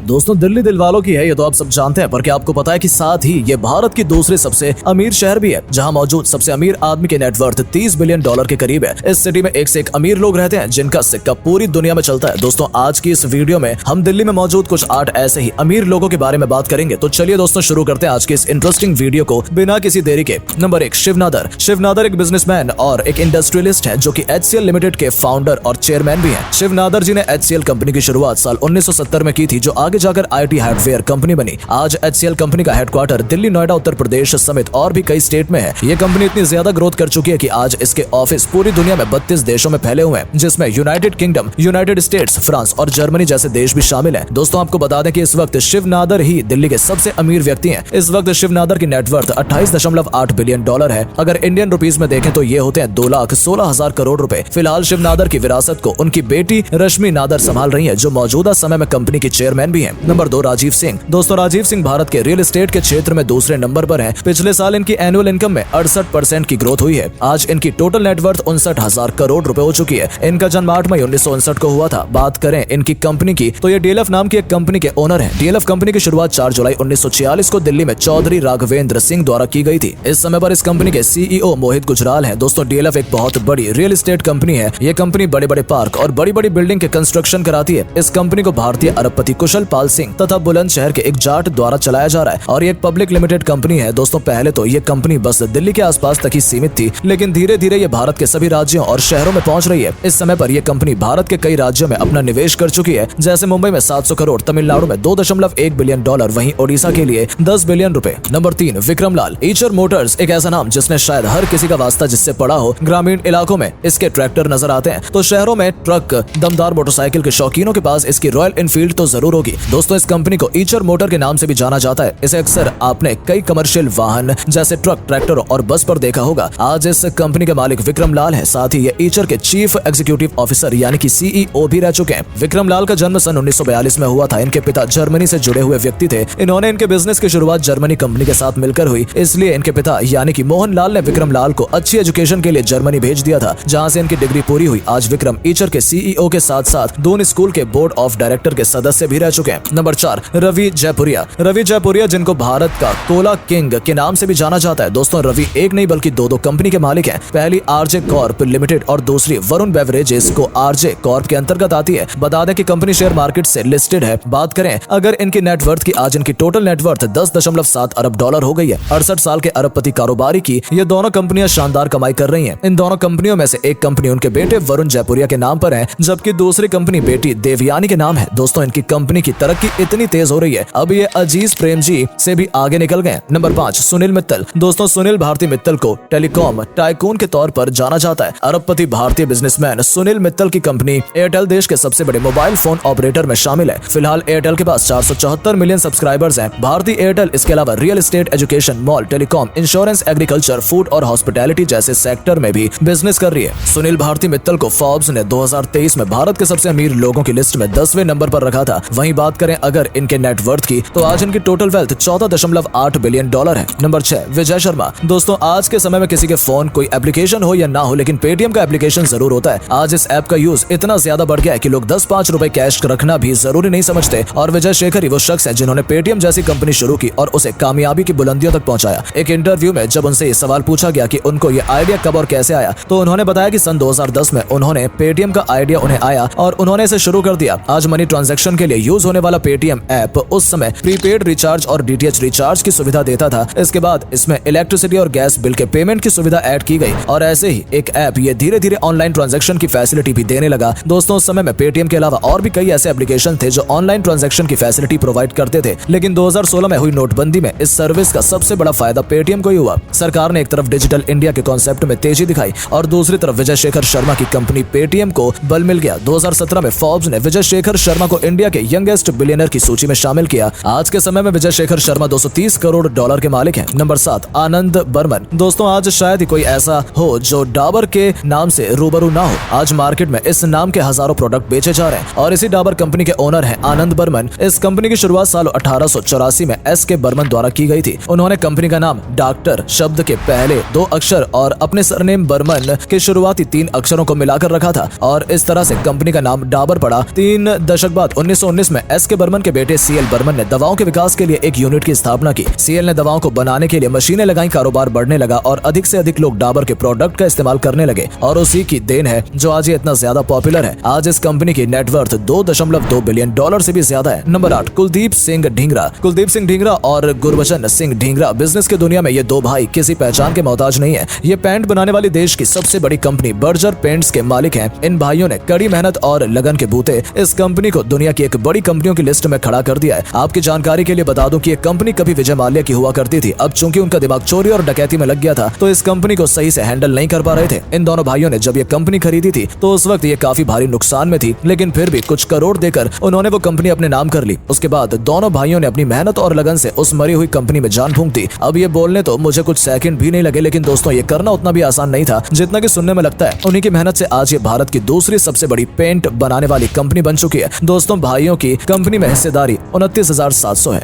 दोस्तों दिल्ली दिल वालों की है, ये तो आप सब जानते हैं, पर क्या आपको पता है कि साथ ही ये भारत की दूसरी सबसे अमीर शहर भी है, जहां मौजूद सबसे अमीर आदमी के नेटवर्थ 30 बिलियन डॉलर के करीब है। इस सिटी में एक से एक अमीर लोग रहते हैं जिनका सिक्का पूरी दुनिया में चलता है। दोस्तों आज की इस वीडियो में हम दिल्ली में मौजूद कुछ 8 ऐसे ही अमीर लोगों के बारे में बात करेंगे। तो चलिए दोस्तों शुरू करते हैं आज की इस इंटरेस्टिंग वीडियो को बिना किसी देरी के। नंबर 1, शिव नादर। शिव नादर एक बिजनेसमैन और एक इंडस्ट्रियलिस्ट है जो कि HCL लिमिटेड के फाउंडर और चेयरमैन भी हैं। शिव नादर जी ने HCL कंपनी की शुरुआत साल 1970 में की थी, जो आगे जाकर IT हार्डवेयर कंपनी बनी। आज HCL कंपनी का हेडक्वार्टर दिल्ली, नोएडा, उत्तर प्रदेश समेत और भी कई स्टेट में है। ये कंपनी इतनी ज्यादा ग्रोथ कर चुकी है कि आज इसके ऑफिस पूरी दुनिया में 32 देशों में फैले हुए हैं, जिसमें United kingdom, United states, France और जर्मनी जैसे देश भी शामिल हैं। दोस्तों आपको बता दें कि इस वक्त शिव नादर ही दिल्ली के सबसे अमीर व्यक्ति हैं। इस वक्त शिव नादर की नेटवर्थ 28.8 बिलियन डॉलर है। अगर इंडियन रुपीस में देखें तो ये होते हैं 2,16,000 करोड़ रुपए। फिलहाल शिव नादर की विरासत को उनकी बेटी रश्मि नादर संभाल रही है, जो मौजूदा समय में कंपनी की चेयरमैन भी है। नंबर 2, राजीव सिंह। दोस्तों राजीव सिंह भारत के रियल एस्टेट के क्षेत्र में दूसरे नंबर पर है। पिछले साल इनकी एनुअल इनकम में 68% की ग्रोथ हुई है। आज इनकी टोटल नेटवर्थ 59,000 करोड़ रुपए हो चुकी है। इनका जन्म 8 मई 1959 को हुआ था। बात करें इनकी कंपनी की तो ये DLF नाम की एक कंपनी के ओनर है। DLF कंपनी की शुरुआत 4 जुलाई 1946 को दिल्ली में चौधरी राघवेंद्र सिंह द्वारा की गई थी। इस समय पर इस कंपनी के CEO मोहित गुजराल है। दोस्तों DLF एक बहुत बड़ी रियल एस्टेट कंपनी है। ये कंपनी बड़े बड़े पार्क और बड़ी बड़ी बिल्डिंग के कंस्ट्रक्शन कराती है। इस कंपनी को भारतीय अरबपति कुशल पाल सिंह तथा बुलंदशहर के एक जाट द्वारा चलाया जा रहा है और ये एक पब्लिक लिमिटेड कंपनी है। दोस्तों पहले तो ये कंपनी बस दिल्ली के आसपास तक ही सीमित थी, लेकिन धीरे धीरे ये भारत के सभी राज्यों और शहरों में पहुंच रही है। इस समय पर यह कंपनी भारत के कई राज्यों में अपना निवेश कर चुकी है, जैसे मुंबई में 700 करोड़, तमिलनाडु में 2.1 बिलियन डॉलर, वहीं ओडिशा के लिए 10 बिलियन रुपए। नंबर 3, विक्रम लाल। ईचर मोटर्स एक ऐसा नाम जिसने शायद हर किसी का वास्ता जिससे पड़ा हो। ग्रामीण इलाकों में इसके ट्रैक्टर नजर आते हैं तो शहरों में ट्रक, दमदार मोटरसाइकिल के शौकीनों के पास इसकी रॉयल एनफील्ड तो जरूर होगी। दोस्तों इस कंपनी को ईचर मोटर के नाम से भी जाना जाता है। इसे अक्सर आपने कई कमर्शियल वाहन जैसे ट्रक, ट्रैक्टर और बस पर देखा होगा। आज इस कंपनी के मालिक विक्रम लाल है। साथ ही ये ईचर के चीफ एग्जीक्यूटिव ऑफिसर यानी कि CEO भी रह चुके हैं। विक्रम लाल का जन्म सन 1942 में हुआ था। इनके पिता जर्मनी से जुड़े हुए व्यक्ति थे। इन्होंने इनके बिजनेस की शुरुआत जर्मनी कंपनी के साथ मिलकर हुई, इसलिए इनके पिता यानी कि मोहन लाल ने विक्रम लाल को अच्छी एजुकेशन के लिए जर्मनी भेज दिया था, जहां से इनकी डिग्री पूरी हुई। आज विक्रम ईचर के CEO के साथ साथ दून स्कूल के बोर्ड ऑफ डायरेक्टर के सदस्य भी रह चुके हैं। नंबर 4, रवि जयपुरिया। रवि जयपुरिया जिनको भारत का कोला किंग के नाम से भी जाना जाता है। दोस्तों रवि एक नहीं बल्कि दो कंपनी के मालिक हैं। पहली RJ कॉर्प लिमिटेड और दूसरी वरुण बेवरेजेस को RJ कॉर्प के अंतर्गत आती है। बता दें कि कंपनी शेयर मार्केट से लिस्टेड है। बात करें अगर इनकी नेटवर्थ की, आज इनकी टोटल नेटवर्थ 10.7 अरब डॉलर हो गई है। 68 साल के अरबपति कारोबारी की ये दोनों कंपनियां शानदार कमाई कर रही हैं। इन दोनों कंपनियों में से एक कंपनी उनके बेटे वरुण जयपुरिया के नाम पर है, जबकि दूसरी कंपनी बेटी देवयानी के नाम है। दोस्तों इनकी कंपनी की तरक्की इतनी तेज हो रही है, अब ये अजीज प्रेम जी से भी आगे निकल गए। नंबर 5, सुनील मित्तल। दोस्तों सुनील भारती मित्तल को टेलीकॉम टाइकून के तौर पर जाना जाता है। अरबपति भारतीय बिजनेसमैन सुनील मित्तल की कंपनी एयरटेल देश के सबसे बड़े मोबाइल फोन ऑपरेटर में शामिल है। फिलहाल एयरटेल के पास 474 मिलियन सब्सक्राइबर्स हैं। भारतीय एयरटेल इसके अलावा real estate, education, mall, telecom, insurance, agriculture, food और हॉस्पिटैलिटी जैसे सेक्टर में भी बिजनेस कर रही है। सुनील भारती मित्तल को फोर्ब्स ने 2023 में भारत के सबसे अमीर लोगों की लिस्ट में 10वें नंबर पर रखा था। वहीं बात करें अगर इनके नेटवर्थ की तो आज इनकी टोटल वेल्थ 14.8 बिलियन डॉलर है। नंबर 6, विजय शर्मा। दोस्तों आज के समय में किसी के फोन कोई एप्लीकेशन हो या ना हो, लेकिन पेटीएम का एप्लीकेशन जरूर होता है। आज इस ऐप का यूज इतना ज्यादा बढ़ गया है कि लोग 10-5 रुपए कैश रखना भी जरूरी नहीं समझते। और विजय शेखर ही वो शख्स है जिन्होंने पेटीएम जैसी कंपनी शुरू की और उसे कामयाबी की बुलंदियों तक पहुंचाया। एक इंटरव्यू में जब उनसे ये सवाल पूछा गया कि उनको ये आइडिया कब और कैसे आया, तो उन्होंने बताया कि सन 2010 में उन्होंने पेटीएम का आइडिया उन्हें आया और उन्होंने इसे शुरू कर दिया। आज मनी ट्रांजैक्शन के लिए यूज होने वाला पेटीएम ऐप उस समय प्रीपेड रिचार्ज और DTH रिचार्ज की सुविधा देता था। इसके बाद इसमें इलेक्ट्रिसिटी और गैस बिल के पेमेंट की सुविधा ऐड की गई और ऐसे ही एक ऐप ये धीरे धीरे ऑनलाइन ट्रांजैक्शन की फैसिलिटी भी देने लगा। दोस्तों उस समय में पेटीएम के अलावा और भी कई ऐसे एप्लीकेशन थे जो ऑनलाइन ट्रांजैक्शन की फैसिलिटी प्रोवाइड करते थे, लेकिन 2016 में हुई नोटबंदी में इस सर्विस का सबसे बड़ा फायदा पेटीएम को ही हुआ। सरकार ने एक तरफ डिजिटल इंडिया के कॉन्सेप्ट में तेजी दिखाई और दूसरी तरफ विजय शेखर शर्मा की कंपनी पेटीएम को बल मिल गया। 2017 में फोर्ब्स ने विजय शेखर शर्मा को इंडिया के यंगेस्ट बिलियनर की सूची में शामिल किया। आज के समय में विजय शेखर शर्मा 230 करोड़ डॉलर के मालिक हैं। नंबर 7, आनंद बर्मन। दोस्तों आज शायद ही कोई ऐसा हो जो डाबर के नाम से रूबरू ना हो। आज मार्केट में इस नाम के हजारों प्रोडक्ट बेचे जा रहे हैं और इसी डाबर कंपनी के ओनर हैं आनंद बर्मन। इस कंपनी की शुरुआत साल 1884 में SK बर्मन द्वारा की गई थी। उन्होंने कंपनी का नाम डॉक्टर शब्द के पहले 2 अक्षर और अपने सरनेम बर्मन के शुरुआती 3 अक्षरों को मिलाकर रखा था और इस तरह से कंपनी का नाम डाबर पड़ा। 3 दशक बाद 1919 में एस के बर्मन के बेटे सीएल बर्मन ने दवाओं के विकास के लिए एक यूनिट की स्थापना की। सीएल ने दवाओं को बनाने के लिए मशीनें लगाई, कारोबार बढ़ने लगा और अधिक से अधिक लोग डाबर के प्रोडक्ट का इस्तेमाल करने लगे और उसी की देन है जो आज ये इतना ज्यादा पॉपुलर है। आज इस कंपनी की नेटवर्थ $2.2 बिलियन से भी ज्यादा है। नंबर 8, कुलदीप सिंह ढींगरा। कुलदीप सिंह ढींगरा और गुरबचन सिंह ढींगरा बिजनेस की दुनिया में ये दो भाई किसी पहचान के मोहताज नहीं है। ये पेंट बनाने वाली देश की सबसे बड़ी कंपनी बर्जर पेंट्स के मालिक हैं। इन भाइयों ने कड़ी मेहनत और लगन के बूते इस कंपनी को दुनिया की एक बड़ी कंपनियों की लिस्ट में खड़ा कर दिया है। आपकी जानकारी के लिए बता दूं कि ये कंपनी कभी विजय माल्या की हुआ करती थी। अब चूंकि उनका दिमाग चोरी और डकैती में लग गया था तो इस कंपनी को सही से हैंडल नहीं कर पा रहे थे। इन दोनों भाइयों ने जब ये कंपनी खरीदी थी तो उस वक्त ये काफी भारी नुकसान में थी, लेकिन फिर भी कुछ करोड़ देकर उन्होंने वो कंपनी अपने नाम कर ली। उसके बाद दोनों भाइयों ने अपनी मेहनत और लगन से उस मरी हुई कंपनी में जान फूंक दी। अब ये बोलने तो मुझे कुछ सेकंड भी नहीं लगे, लेकिन दोस्तों ये करना उतना भी आसान नहीं था जितना कि सुनने में लगता है। उन्हीं की मेहनत से आज ये भारत की दूसरी सबसे बड़ी पेंट बनाने वाली कंपनी बन चुकी है। दोस्तों भाइयों की कंपनी में हिस्सेदारी 29,700 है।